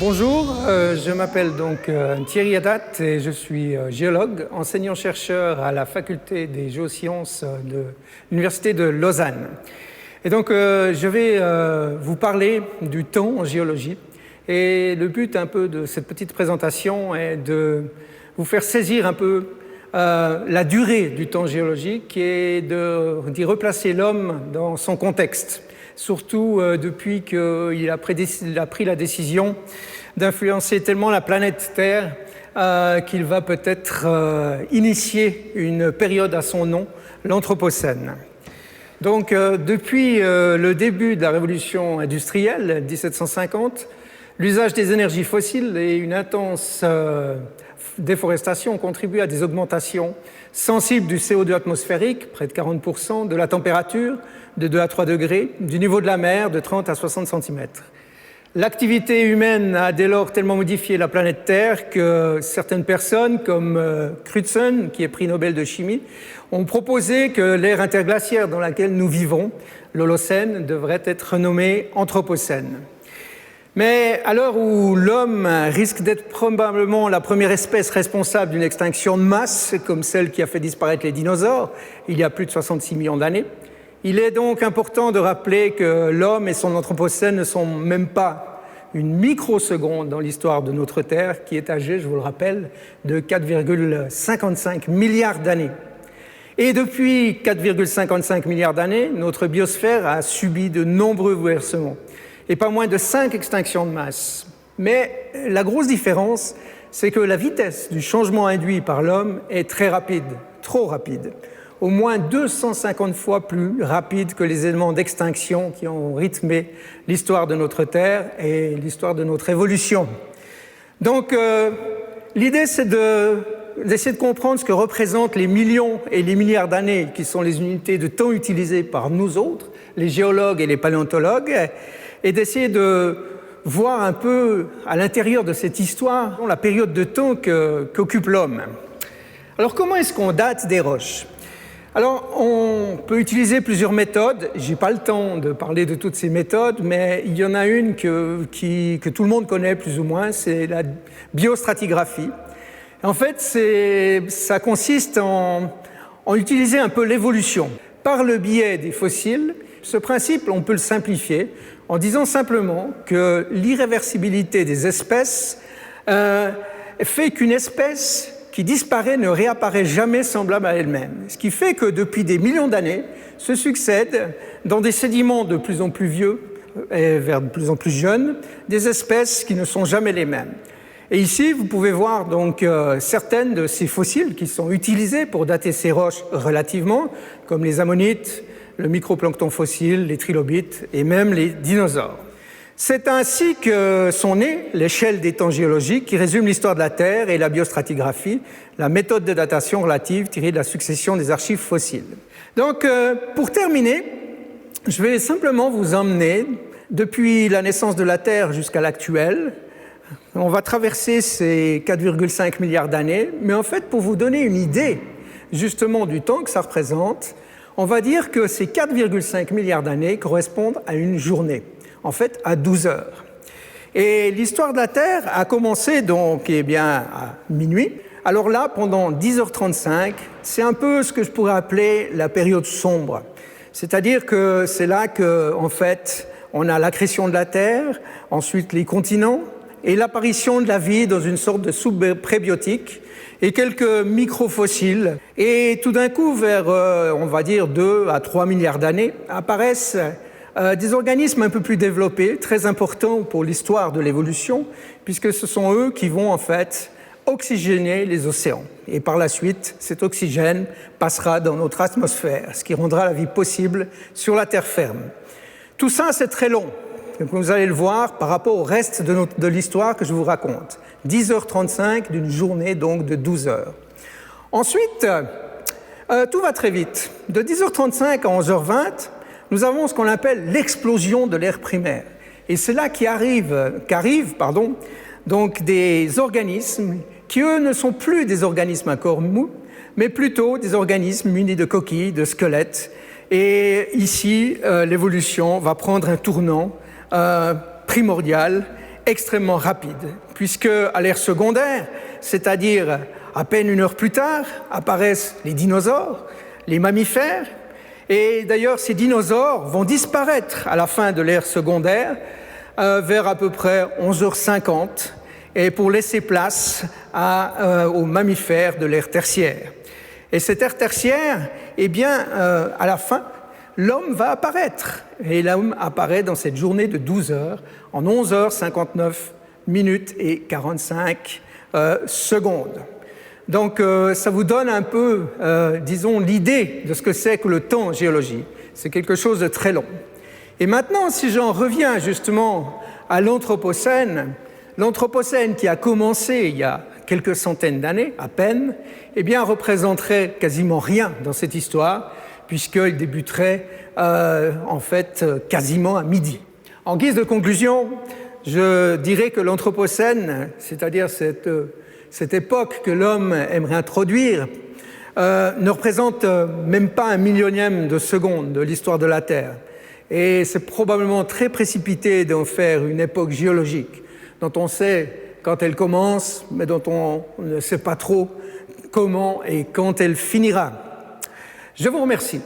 Bonjour, je m'appelle donc Thierry Haddad et je suis géologue, enseignant-chercheur à la faculté des géosciences de l'Université de Lausanne. Et donc je vais vous parler du temps en géologie. Et le but un peu de cette petite présentation est de vous faire saisir un peu la durée du temps géologique et d'y replacer l'homme dans son contexte. Surtout depuis qu'il a pris la décision d'influencer tellement la planète Terre qu'il va peut-être initier une période à son nom, l'Anthropocène. Donc depuis le début de la révolution industrielle, 1750, l'usage des énergies fossiles et une intense déforestation ont contribué à des augmentations sensibles du CO2 atmosphérique, près de 40%, de la température, de 2 à 3 degrés, du niveau de la mer, de 30 à 60 cm. L'activité humaine a dès lors tellement modifié la planète Terre que certaines personnes, comme Crutzen, qui est prix Nobel de chimie, ont proposé que l'ère interglaciaire dans laquelle nous vivons, l'Holocène, devrait être renommée Anthropocène. Mais à l'heure où l'homme risque d'être probablement la première espèce responsable d'une extinction de masse, comme celle qui a fait disparaître les dinosaures il y a plus de 66 millions d'années, il est donc important de rappeler que l'homme et son Anthropocène ne sont même pas une microseconde dans l'histoire de notre Terre, qui est âgée, je vous le rappelle, de 4,55 milliards d'années. Et depuis 4,55 milliards d'années, notre biosphère a subi de nombreux bouleversements, et pas moins de 5 extinctions de masse. Mais la grosse différence, c'est que la vitesse du changement induit par l'homme est très rapide, trop rapide, au moins 250 fois plus rapide que les éléments d'extinction qui ont rythmé l'histoire de notre Terre et l'histoire de notre évolution. Donc, l'idée, c'est d'essayer de comprendre ce que représentent les millions et les milliards d'années, qui sont les unités de temps utilisées par nous autres, les géologues et les paléontologues, et d'essayer de voir un peu à l'intérieur de cette histoire la période de temps qu'occupe l'homme. Alors, comment est-ce qu'on date des roches ? Alors, on peut utiliser plusieurs méthodes. Je n'ai pas le temps de parler de toutes ces méthodes, mais il y en a une que tout le monde connaît plus ou moins, c'est la biostratigraphie. En fait, ça consiste en utiliser un peu l'évolution par le biais des fossiles. Ce principe, on peut le simplifier en disant simplement que l'irréversibilité des espèces fait qu'une espèce qui disparaît ne réapparaît jamais semblable à elle-même. Ce qui fait que depuis des millions d'années, se succèdent dans des sédiments de plus en plus vieux et vers de plus en plus jeunes, des espèces qui ne sont jamais les mêmes. Et ici, vous pouvez voir donc certaines de ces fossiles qui sont utilisés pour dater ces roches relativement, comme les ammonites, le microplancton fossile, les trilobites et même les dinosaures. C'est ainsi que sont nées l'échelle des temps géologiques qui résume l'histoire de la Terre et la biostratigraphie, la méthode de datation relative tirée de la succession des archives fossiles. Donc, pour terminer, je vais simplement vous emmener depuis la naissance de la Terre jusqu'à l'actuel. On va traverser ces 4,5 milliards d'années, mais en fait, pour vous donner une idée justement du temps que ça représente, on va dire que ces 4,5 milliards d'années correspondent à une journée. En fait, à 12 heures. Et l'histoire de la Terre a commencé donc à minuit. Alors là, pendant 10h35, c'est un peu ce que je pourrais appeler la période sombre. C'est-à-dire que c'est là que, en fait, on a l'accrétion de la Terre, ensuite les continents, et l'apparition de la vie dans une sorte de soupe prébiotique, et quelques microfossiles. Et tout d'un coup, vers, on va dire, 2 à 3 milliards d'années, apparaissent des organismes un peu plus développés, très importants pour l'histoire de l'évolution, puisque ce sont eux qui vont en fait oxygéner les océans. Et par la suite, cet oxygène passera dans notre atmosphère, ce qui rendra la vie possible sur la terre ferme. Tout ça, c'est très long. Donc vous allez le voir par rapport au reste de l'histoire que je vous raconte. 10h35 d'une journée donc de 12 heures. Ensuite, tout va très vite. De 10h35 à 11h20, nous avons ce qu'on appelle l'explosion de l'ère primaire. Et c'est là qu'arrivent donc des organismes qui, eux, ne sont plus des organismes à corps mou, mais plutôt des organismes munis de coquilles, de squelettes. Et ici, l'évolution va prendre un tournant primordial extrêmement rapide, puisque à l'ère secondaire, c'est-à-dire à peine 1 heure plus tard, apparaissent les dinosaures, les mammifères, et d'ailleurs ces dinosaures vont disparaître à la fin de l'ère secondaire, vers à peu près 11h50, et pour laisser place aux mammifères de l'ère tertiaire. Et cette ère tertiaire, eh bien, à la fin, l'homme va apparaître. Et l'homme apparaît dans cette journée de 12 heures, en 11h59 minutes et 45 secondes. Donc, ça vous donne un peu, disons, l'idée de ce que c'est que le temps en géologie. C'est quelque chose de très long. Et maintenant, si j'en reviens justement à l'Anthropocène, l'Anthropocène qui a commencé il y a quelques centaines d'années, à peine, eh bien, représenterait quasiment rien dans cette histoire, puisqu'il débuterait en fait quasiment à midi. En guise de conclusion, je dirais que l'Anthropocène, c'est-à-dire cette époque que l'homme aimerait introduire, ne représente même pas 1/1000e de seconde de l'histoire de la Terre. Et c'est probablement très précipité d'en faire une époque géologique, dont on sait quand elle commence, mais dont on ne sait pas trop comment et quand elle finira. Je vous remercie.